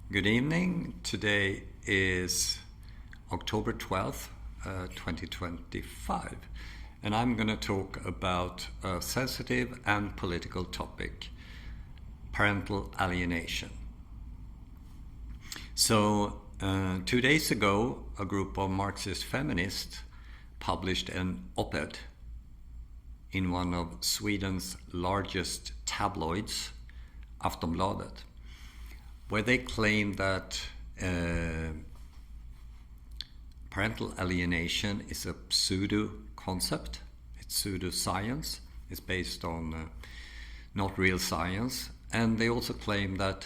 Good evening. Today is October 12th, 2025, and I'm going to talk about a sensitive and political topic, parental alienation. So, 2 days ago, a group of Marxist feminists published an op-ed in one of Sweden's largest tabloids, Aftonbladet, where they claim that parental alienation is a pseudo concept, it's pseudoscience, it's based on not real science, and they also claim that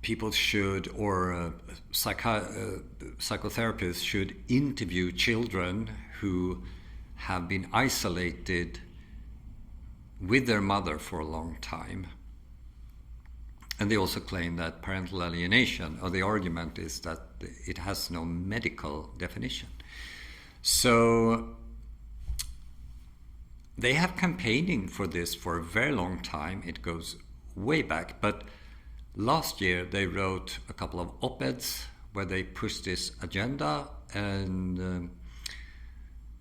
people should, or psychotherapists should interview children who have been isolated with their mother for a long time. And they also claim that parental alienation, or the argument is that it has no medical definition. So they have campaigning for this for a very long time. It goes way back. But last year they wrote a couple of op-eds where they pushed this agenda, and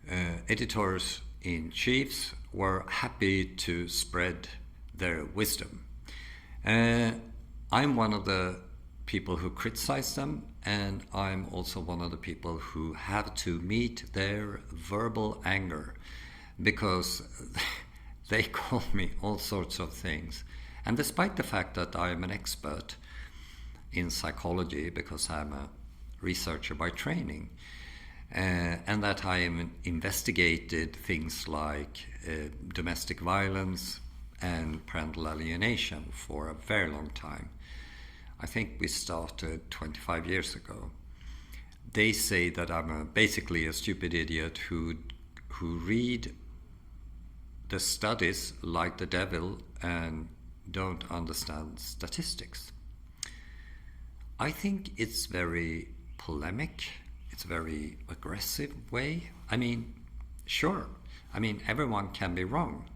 editors-in-chiefs were happy to spread their wisdom. I'm one of the people who criticize them, and I'm also one of the people who have to meet their verbal anger, because they call me all sorts of things. And despite the fact that I am an expert in psychology, because I'm a researcher by training, and that I have investigated things like domestic violence and parental alienation for a very long time. I think we started 25 years ago. They say that I'm basically a stupid idiot who read the studies like the devil and don't understand statistics. I think it's very polemic. It's a very aggressive way. I mean, sure. I mean, everyone can be wrong,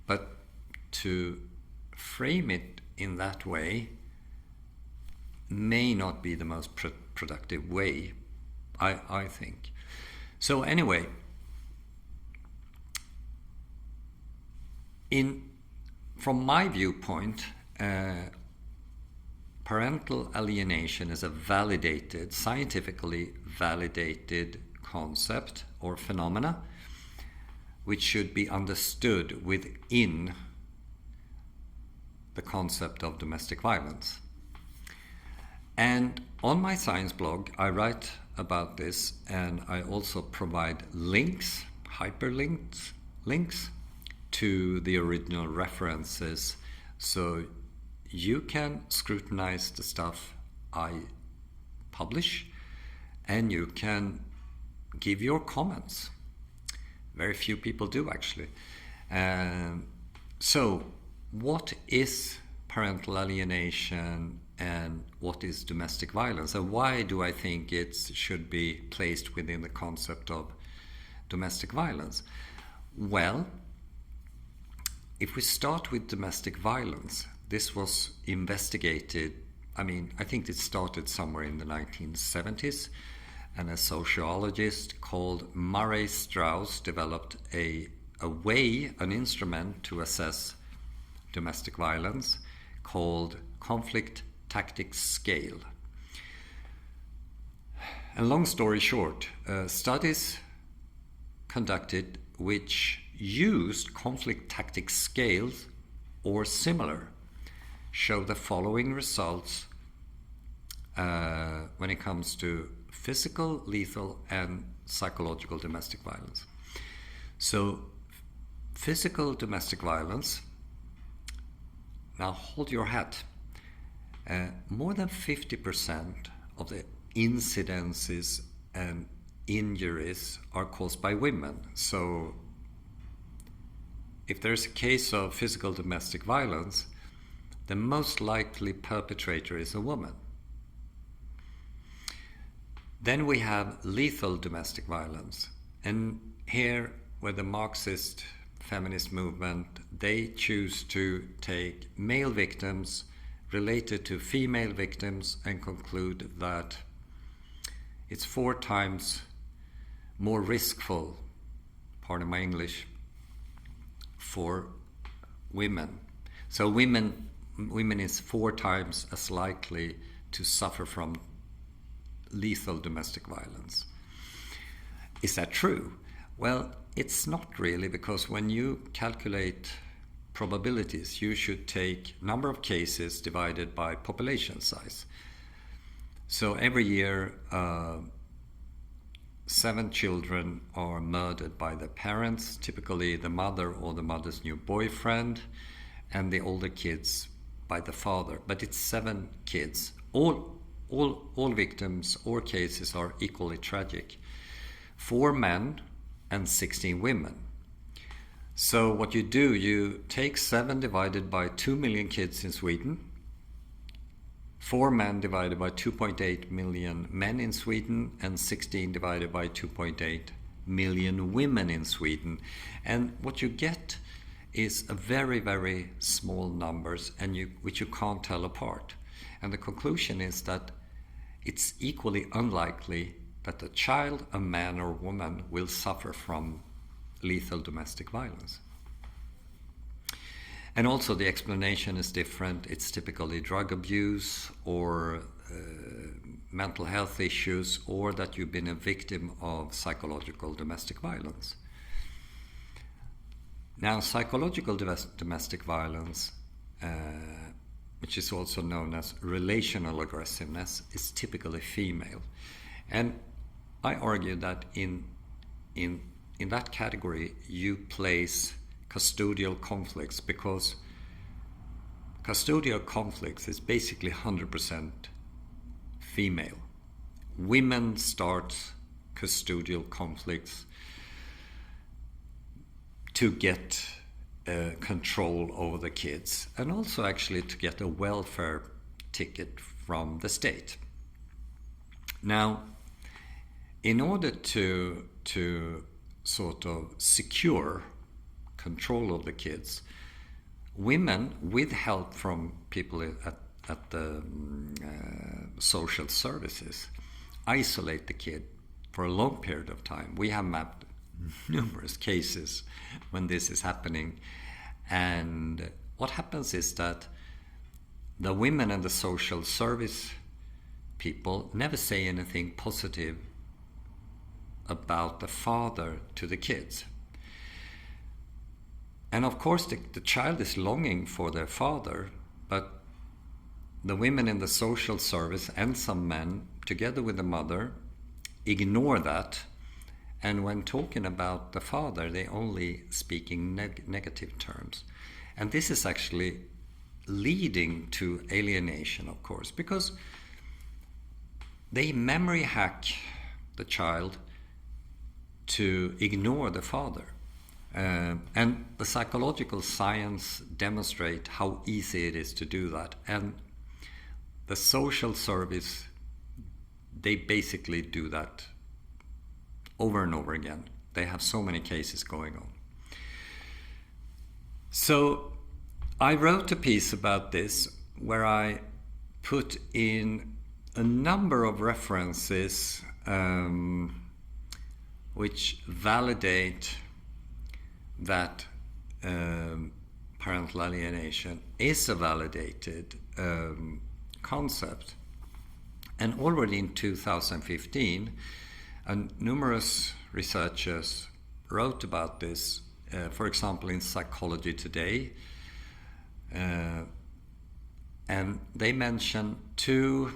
but to frame it in that way may not be the most productive way, I think. So anyway, from my viewpoint, parental alienation is a validated, scientifically validated concept or phenomena which should be understood within the concept of domestic violence. And on my science blog, I write about this, and I also provide links, hyperlinks, to the original references, so you can scrutinize the stuff I publish, and you can give your comments. Very few people do, actually. So what is parental alienation and what is domestic violence, and why do I think it should be placed within the concept of domestic violence? Well, if we start with domestic violence, this was investigated, I think it started somewhere in the 1970s, and a sociologist called Murray Strauss developed an instrument to assess domestic violence called conflict tactics scale. And long story short, studies conducted which used conflict tactics scales or similar show the following results when it comes to physical, lethal, and psychological domestic violence. So, physical domestic violence, now hold your hat, more than 50% of the incidences and injuries are caused by women. So if there's a case of physical domestic violence, the most likely perpetrator is a woman. Then we have lethal domestic violence, and here where the Marxist feminist movement, they choose to take male victims related to female victims and conclude that it's 4 times more riskful, pardon my English, for women. So women is 4 times as likely to suffer from lethal domestic violence. Is that true? Well, it's not really, because when you calculate probabilities, you should take number of cases divided by population size. So every year, 7 children are murdered by their parents, typically the mother or the mother's new boyfriend, and the older kids by the father. But it's 7 kids. All victims or cases are equally tragic. 4 men and 16 women. So what you do, you take 7 divided by 2 million kids in Sweden, 4 men divided by 2.8 million men in Sweden, and 16 divided by 2.8 million women in Sweden. And what you get is a very, very small numbers, and which you can't tell apart. And the conclusion is that it's equally unlikely that a child, a man or woman, will suffer from lethal domestic violence. And also the explanation is different. It's typically drug abuse or mental health issues, or that you've been a victim of psychological domestic violence. Now, psychological domestic violence, which is also known as relational aggressiveness, is typically female. And I argue that in that category you place custodial conflicts, because custodial conflicts is basically 100% female. Women start custodial conflicts to get control over the kids, and also actually to get a welfare ticket from the state. Now, in order to sort of secure control of the kids, women, with help from people at the social services, isolate the kid for a long period of time. We have mapped numerous cases when this is happening, and what happens is that the women and the social service people never say anything positive about the father to the kids. And of course the child is longing for their father, but the women in the social service and some men, together with the mother, ignore that. And when talking about the father, they only speak in negative terms. And this is actually leading to alienation, of course, because they memory hack the child to ignore the father. And the psychological science demonstrate how easy it is to do that. And the social service, they basically do that over and over again. They have so many cases going on. So I wrote a piece about this where I put in a number of references which validate that parental alienation is a validated concept. And already in 2015, numerous researchers wrote about this, for example, in Psychology Today, and they mention two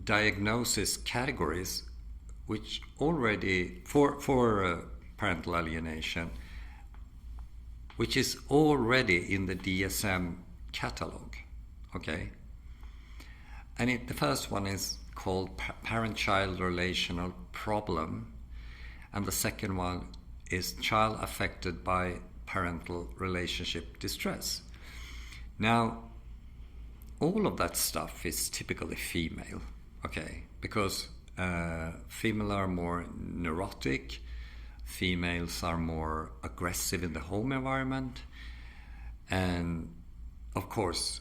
diagnosis categories which already for parental alienation, which is already in the DSM catalog. Okay, and the first one is called parent-child relational problem, and the second one is child affected by parental relationship distress. Now, all of that stuff is typically female, okay, because female are more neurotic, females are more aggressive in the home environment, and of course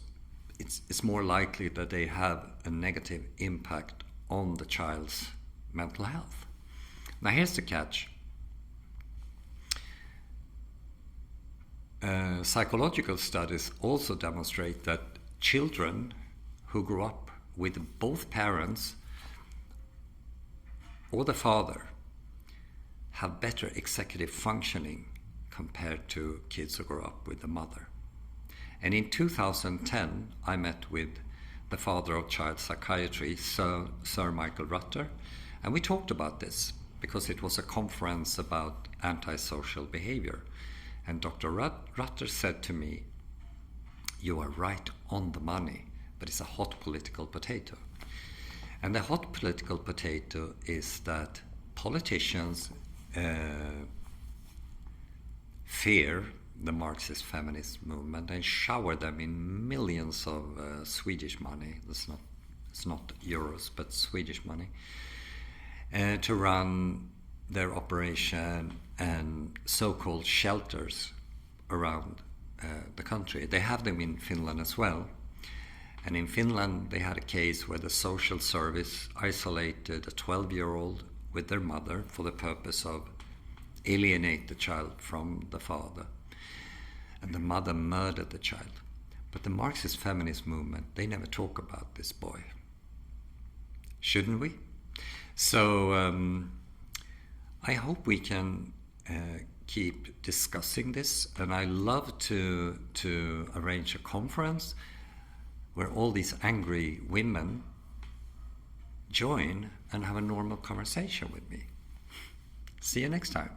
it's more likely that they have a negative impact on the child's mental health. Now here's the catch. Psychological studies also demonstrate that children who grow up with both parents or the father have better executive functioning compared to kids who grow up with the mother. And in 2010, I met with the father of child psychiatry, Sir Michael Rutter, and we talked about this because it was a conference about antisocial behavior. And Dr. Rutter said to me, "You are right on the money, but it's a hot political potato." And the hot political potato is that politicians fear the Marxist feminist movement and shower them in millions of Swedish money. It's not euros, but Swedish money, to run their operation and so-called shelters around the country. They have them in Finland as well. And in Finland, they had a case where the social service isolated a 12-year-old with their mother for the purpose of alienate the child from the father. And the mother murdered the child. But the Marxist feminist movement, they never talk about this boy. Shouldn't we? So I hope we can keep discussing this, and I love to arrange a conference where all these angry women join and have a normal conversation with me. See you next time.